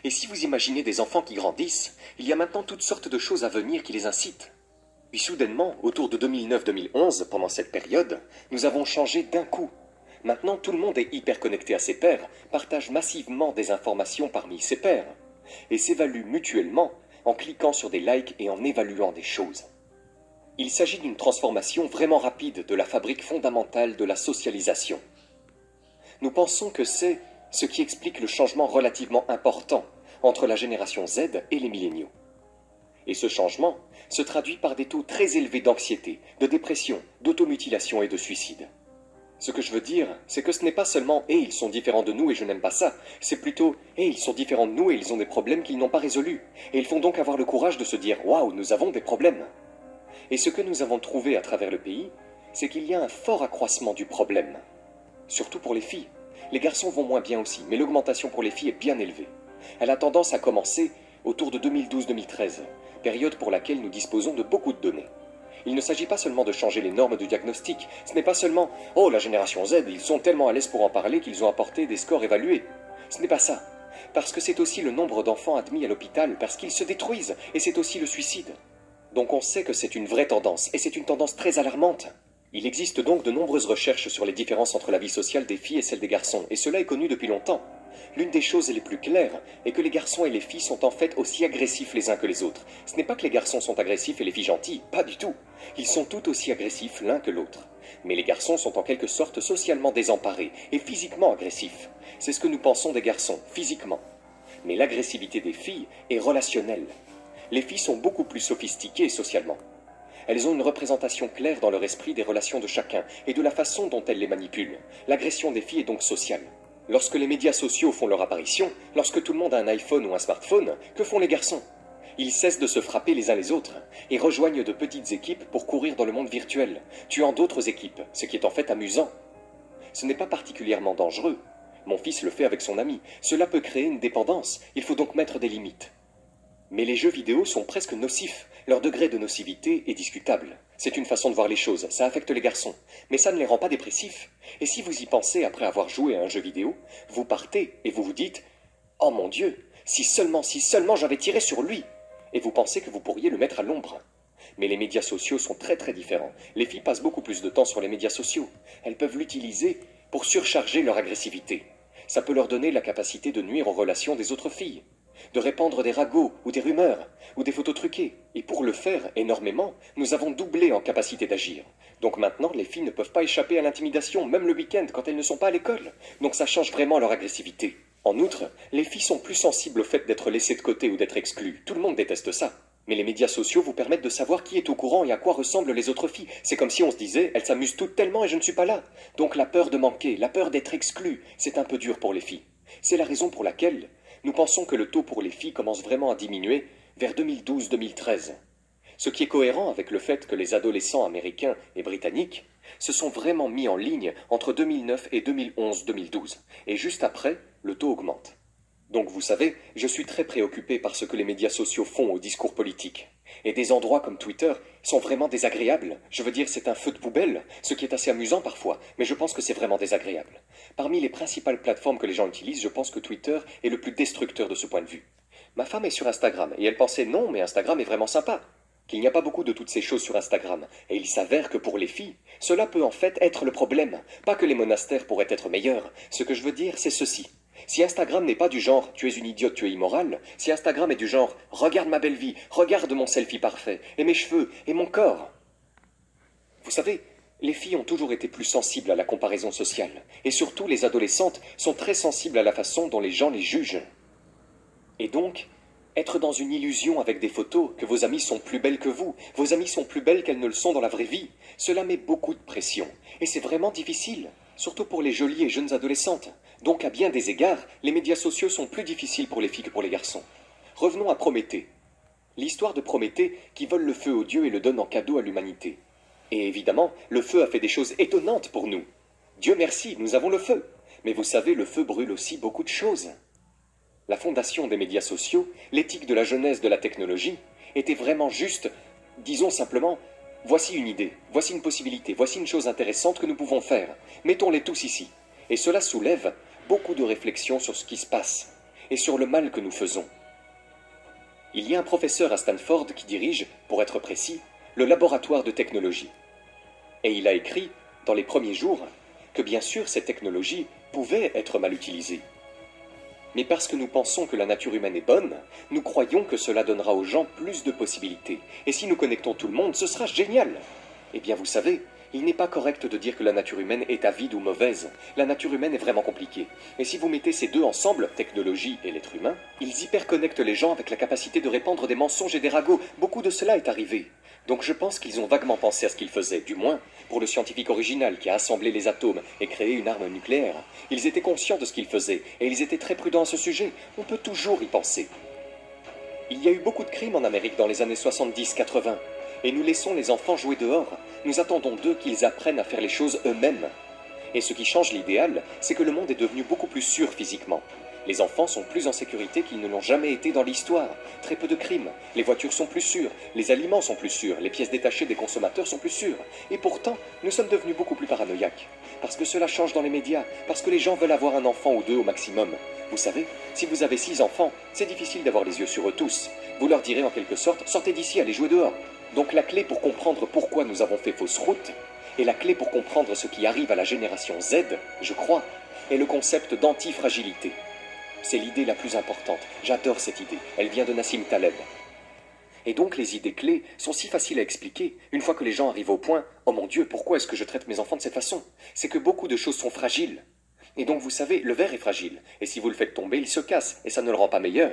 Et si vous imaginez des enfants qui grandissent, il y a maintenant toutes sortes de choses à venir qui les incitent. Puis soudainement, autour de 2009-2011, pendant cette période, nous avons changé d'un coup. Maintenant, tout le monde est hyper connecté à ses pairs, partage massivement des informations parmi ses pairs, et s'évalue mutuellement en cliquant sur des likes et en évaluant des choses. Il s'agit d'une transformation vraiment rapide de la fabrique fondamentale de la socialisation. Nous pensons que c'est ce qui explique le changement relativement important entre la génération Z et les milléniaux. Et ce changement se traduit par des taux très élevés d'anxiété, de dépression, d'automutilation et de suicide. Ce que je veux dire, c'est que ce n'est pas seulement « et ils sont différents de nous et je n'aime pas ça », c'est plutôt « et ils sont différents de nous et ils ont des problèmes qu'ils n'ont pas résolus ». Et ils font donc avoir le courage de se dire « waouh, nous avons des problèmes ». Et ce que nous avons trouvé à travers le pays, c'est qu'il y a un fort accroissement du problème. Surtout pour les filles. Les garçons vont moins bien aussi, mais l'augmentation pour les filles est bien élevée. Elle a tendance à commencer autour de 2012-2013, période pour laquelle nous disposons de beaucoup de données. Il ne s'agit pas seulement de changer les normes du diagnostic, ce n'est pas seulement « Oh, la génération Z, ils sont tellement à l'aise pour en parler qu'ils ont apporté des scores évalués ». Ce n'est pas ça, parce que c'est aussi le nombre d'enfants admis à l'hôpital parce qu'ils se détruisent, et c'est aussi le suicide. Donc on sait que c'est une vraie tendance, et c'est une tendance très alarmante. Il existe donc de nombreuses recherches sur les différences entre la vie sociale des filles et celle des garçons, et cela est connu depuis longtemps. L'une des choses les plus claires est que les garçons et les filles sont en fait aussi agressifs les uns que les autres. Ce n'est pas que les garçons sont agressifs et les filles gentilles, pas du tout. Ils sont tout aussi agressifs l'un que l'autre. Mais les garçons sont en quelque sorte socialement désemparés et physiquement agressifs. C'est ce que nous pensons des garçons, physiquement. Mais l'agressivité des filles est relationnelle. Les filles sont beaucoup plus sophistiquées socialement. Elles ont une représentation claire dans leur esprit des relations de chacun et de la façon dont elles les manipulent. L'agression des filles est donc sociale. Lorsque les médias sociaux font leur apparition, lorsque tout le monde a un iPhone ou un smartphone, que font les garçons? Ils cessent de se frapper les uns les autres et rejoignent de petites équipes pour courir dans le monde virtuel, tuant d'autres équipes, ce qui est en fait amusant. Ce n'est pas particulièrement dangereux. Mon fils le fait avec son ami. Cela peut créer une dépendance, il faut donc mettre des limites. Mais les jeux vidéo sont presque nocifs, leur degré de nocivité est discutable. C'est une façon de voir les choses, ça affecte les garçons, mais ça ne les rend pas dépressifs. Et si vous y pensez après avoir joué à un jeu vidéo, vous partez et vous vous dites « Oh mon Dieu, si seulement j'avais tiré sur lui !» Et vous pensez que vous pourriez le mettre à l'ombre. Mais les médias sociaux sont très très différents. Les filles passent beaucoup plus de temps sur les médias sociaux. Elles peuvent l'utiliser pour surcharger leur agressivité. Ça peut leur donner la capacité de nuire aux relations des autres filles, de répandre des ragots ou des rumeurs, ou des photos truquées. Et pour le faire énormément, nous avons doublé en capacité d'agir. Donc maintenant, les filles ne peuvent pas échapper à l'intimidation, même le week-end, quand elles ne sont pas à l'école. Donc ça change vraiment leur agressivité. En outre, les filles sont plus sensibles au fait d'être laissées de côté ou d'être exclues. Tout le monde déteste ça. Mais les médias sociaux vous permettent de savoir qui est au courant et à quoi ressemblent les autres filles. C'est comme si on se disait « elles s'amusent toutes tellement et je ne suis pas là ». Donc la peur de manquer, la peur d'être exclue, c'est un peu dur pour les filles. C'est la raison pour laquelle nous pensons que le taux pour les filles commence vraiment à diminuer vers 2012-2013. Ce qui est cohérent avec le fait que les adolescents américains et britanniques se sont vraiment mis en ligne entre 2009 et 2011-2012. Et juste après, le taux augmente. Donc vous savez, je suis très préoccupé par ce que les médias sociaux font au discours politique. Et des endroits comme Twitter sont vraiment désagréables. Je veux dire, c'est un feu de poubelle, ce qui est assez amusant parfois, mais je pense que c'est vraiment désagréable. Parmi les principales plateformes que les gens utilisent, je pense que Twitter est le plus destructeur de ce point de vue. Ma femme est sur Instagram, et elle pensait non, mais Instagram est vraiment sympa. Qu'il n'y a pas beaucoup de toutes ces choses sur Instagram. Et il s'avère que pour les filles, cela peut en fait être le problème. Pas que les monastères pourraient être meilleurs. Ce que je veux dire, c'est ceci. Si Instagram n'est pas du genre « tu es une idiote, tu es immorale », si Instagram est du genre « regarde ma belle vie, regarde mon selfie parfait, et mes cheveux, et mon corps ». Vous savez, les filles ont toujours été plus sensibles à la comparaison sociale, et surtout les adolescentes sont très sensibles à la façon dont les gens les jugent. Et donc, être dans une illusion avec des photos que vos amies sont plus belles que vous, vos amies sont plus belles qu'elles ne le sont dans la vraie vie, cela met beaucoup de pression, et c'est vraiment difficile. Surtout pour les jolies et jeunes adolescentes. Donc à bien des égards, les médias sociaux sont plus difficiles pour les filles que pour les garçons. Revenons à Prométhée. L'histoire de Prométhée qui vole le feu aux dieux et le donne en cadeau à l'humanité. Et évidemment, le feu a fait des choses étonnantes pour nous. Dieu merci, nous avons le feu. Mais vous savez, le feu brûle aussi beaucoup de choses. La fondation des médias sociaux, l'éthique de la genèse de la technologie, était vraiment juste, disons simplement, voici une idée, voici une possibilité, voici une chose intéressante que nous pouvons faire. Mettons-les tous ici. Et cela soulève beaucoup de réflexions sur ce qui se passe. et sur le mal que nous faisons. Il y a un professeur à Stanford qui dirige, pour être précis, le laboratoire de technologie. Et il a écrit, dans les premiers jours, que bien sûr ces technologies pouvaient être mal utilisées. Mais parce que nous pensons que la nature humaine est bonne, nous croyons que cela donnera aux gens plus de possibilités. Et si nous connectons tout le monde, ce sera génial. Eh bien vous savez, il n'est pas correct de dire que la nature humaine est avide ou mauvaise. La nature humaine est vraiment compliquée. Et si vous mettez ces deux ensemble, technologie et l'être humain, ils hyperconnectent les gens avec la capacité de répandre des mensonges et des ragots. Beaucoup de cela est arrivé. Donc je pense qu'ils ont vaguement pensé à ce qu'ils faisaient, du moins pour le scientifique original qui a assemblé les atomes et créé une arme nucléaire. Ils étaient conscients de ce qu'ils faisaient, et ils étaient très prudents à ce sujet. On peut toujours y penser. Il y a eu beaucoup de crimes en Amérique dans les années 70-80, et nous laissons les enfants jouer dehors. Nous attendons d'eux qu'ils apprennent à faire les choses eux-mêmes. Et ce qui change l'idéal, c'est que le monde est devenu beaucoup plus sûr physiquement. Les enfants sont plus en sécurité qu'ils ne l'ont jamais été dans l'histoire. Très peu de crimes. Les voitures sont plus sûres, les aliments sont plus sûrs, les pièces détachées des consommateurs sont plus sûres. Et pourtant, nous sommes devenus beaucoup plus paranoïaques. Parce que cela change dans les médias, parce que les gens veulent avoir un enfant ou deux au maximum. Vous savez, si vous avez 6 enfants, c'est difficile d'avoir les yeux sur eux tous. Vous leur direz en quelque sorte, sortez d'ici, allez jouer dehors. Donc la clé pour comprendre pourquoi nous avons fait fausse route, et la clé pour comprendre ce qui arrive à la génération Z, je crois, est le concept d'antifragilité. C'est l'idée la plus importante. J'adore cette idée. Elle vient de Nassim Taleb. Et donc les idées clés sont si faciles à expliquer. Une fois que les gens arrivent au point, oh mon Dieu, pourquoi est-ce que je traite mes enfants de cette façon? C'est que beaucoup de choses sont fragiles. Et donc vous savez, le verre est fragile. Et si vous le faites tomber, il se casse. Et ça ne le rend pas meilleur.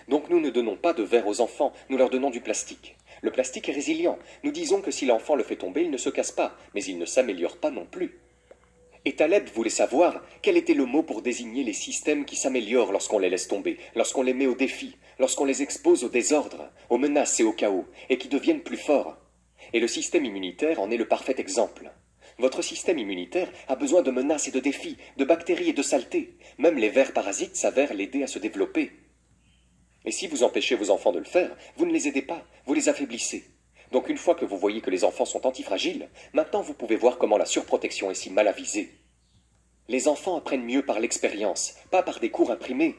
Donc nous ne donnons pas de verre aux enfants, nous leur donnons du plastique. Le plastique est résilient. Nous disons que si l'enfant le fait tomber, il ne se casse pas. Mais il ne s'améliore pas non plus. Et Taleb voulait savoir quel était le mot pour désigner les systèmes qui s'améliorent lorsqu'on les laisse tomber, lorsqu'on les met au défi, lorsqu'on les expose au désordre, aux menaces et au chaos, et qui deviennent plus forts. Et le système immunitaire en est le parfait exemple. Votre système immunitaire a besoin de menaces et de défis, de bactéries et de saletés. Même les vers parasites s'avèrent l'aider à se développer. Et si vous empêchez vos enfants de le faire, vous ne les aidez pas, vous les affaiblissez. Donc une fois que vous voyez que les enfants sont antifragiles, maintenant vous pouvez voir comment la surprotection est si mal avisée. Les enfants apprennent mieux par l'expérience, pas par des cours imprimés.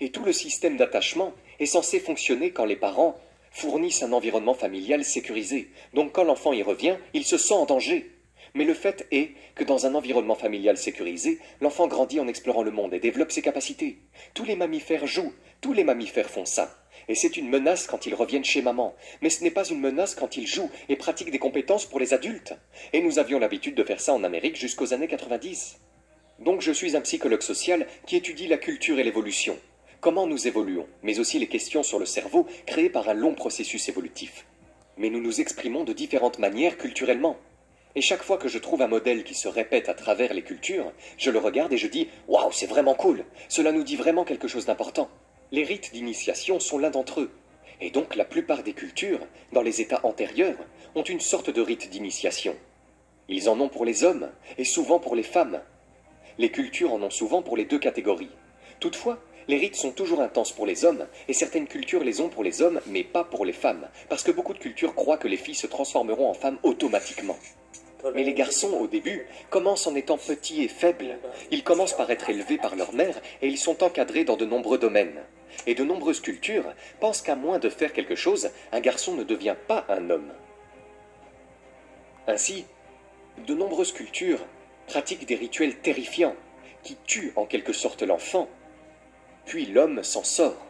Et tout le système d'attachement est censé fonctionner quand les parents fournissent un environnement familial sécurisé. Donc quand l'enfant y revient, il se sent en danger. Mais le fait est que dans un environnement familial sécurisé, l'enfant grandit en explorant le monde et développe ses capacités. Tous les mammifères jouent, tous les mammifères font ça. Et c'est une menace quand ils reviennent chez maman. Mais ce n'est pas une menace quand ils jouent et pratiquent des compétences pour les adultes. Et nous avions l'habitude de faire ça en Amérique jusqu'aux années 90. Donc je suis un psychologue social qui étudie la culture et l'évolution. Comment nous évoluons, mais aussi les questions sur le cerveau créées par un long processus évolutif. Mais nous nous exprimons de différentes manières culturellement. Et chaque fois que je trouve un modèle qui se répète à travers les cultures, je le regarde et je dis « Waouh, c'est vraiment cool, cela nous dit vraiment quelque chose d'important ». Les rites d'initiation sont l'un d'entre eux. Et donc la plupart des cultures, dans les états antérieurs, ont une sorte de rite d'initiation. Ils en ont pour les hommes, et souvent pour les femmes. Les cultures en ont souvent pour les deux catégories. Toutefois, les rites sont toujours intenses pour les hommes, et certaines cultures les ont pour les hommes, mais pas pour les femmes, parce que beaucoup de cultures croient que les filles se transformeront en femmes automatiquement. Mais les garçons, au début, commencent en étant petits et faibles. Ils commencent par être élevés par leur mère, et ils sont encadrés dans de nombreux domaines. Et de nombreuses cultures pensent qu'à moins de faire quelque chose, un garçon ne devient pas un homme. Ainsi, de nombreuses cultures pratiquent des rituels terrifiants, qui tuent en quelque sorte l'enfant, puis l'homme s'en sort.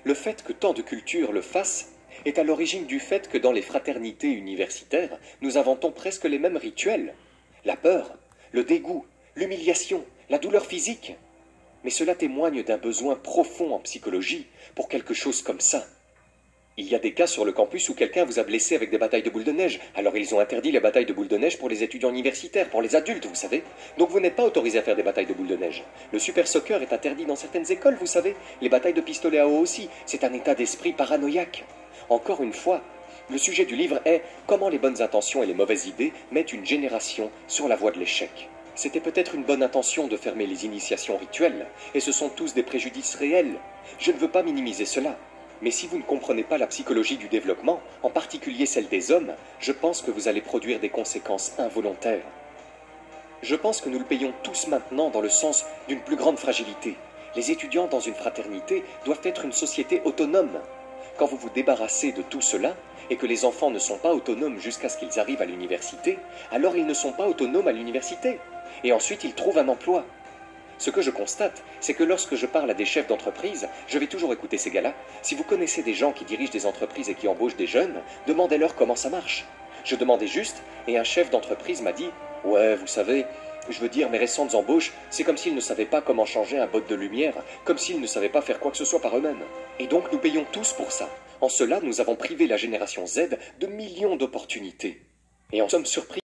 Le fait que tant de cultures le fassent est à l'origine du fait que dans les fraternités universitaires, nous inventons presque les mêmes rituels. La peur, le dégoût, l'humiliation, la douleur physique. Mais cela témoigne d'un besoin profond en psychologie pour quelque chose comme ça. Il y a des cas sur le campus où quelqu'un vous a blessé avec des batailles de boules de neige. Alors ils ont interdit les batailles de boules de neige pour les étudiants universitaires, pour les adultes, vous savez. Donc vous n'êtes pas autorisé à faire des batailles de boules de neige. Le super soccer est interdit dans certaines écoles, vous savez. Les batailles de pistolet à eau aussi. C'est un état d'esprit paranoïaque. Encore une fois, le sujet du livre est « Comment les bonnes intentions et les mauvaises idées mettent une génération sur la voie de l'échec ». C'était peut-être une bonne intention de fermer les initiations rituelles, et ce sont tous des préjudices réels. Je ne veux pas minimiser cela. Mais si vous ne comprenez pas la psychologie du développement, en particulier celle des hommes, je pense que vous allez produire des conséquences involontaires. Je pense que nous le payons tous maintenant dans le sens d'une plus grande fragilité. Les étudiants dans une fraternité doivent être une société autonome. Quand vous vous débarrassez de tout cela, et que les enfants ne sont pas autonomes jusqu'à ce qu'ils arrivent à l'université, alors ils ne sont pas autonomes à l'université. Et ensuite, ils trouvent un emploi. Ce que je constate, c'est que lorsque je parle à des chefs d'entreprise, je vais toujours écouter ces gars-là. Si vous connaissez des gens qui dirigent des entreprises et qui embauchent des jeunes, demandez-leur comment ça marche. Je demandais juste, et un chef d'entreprise m'a dit « Ouais, vous savez, je veux dire, mes récentes embauches, c'est comme s'ils ne savaient pas comment changer un bot de lumière, comme s'ils ne savaient pas faire quoi que ce soit par eux-mêmes. Et donc nous payons tous pour ça. En cela, nous avons privé la génération Z de millions d'opportunités. Et en sommes surpris.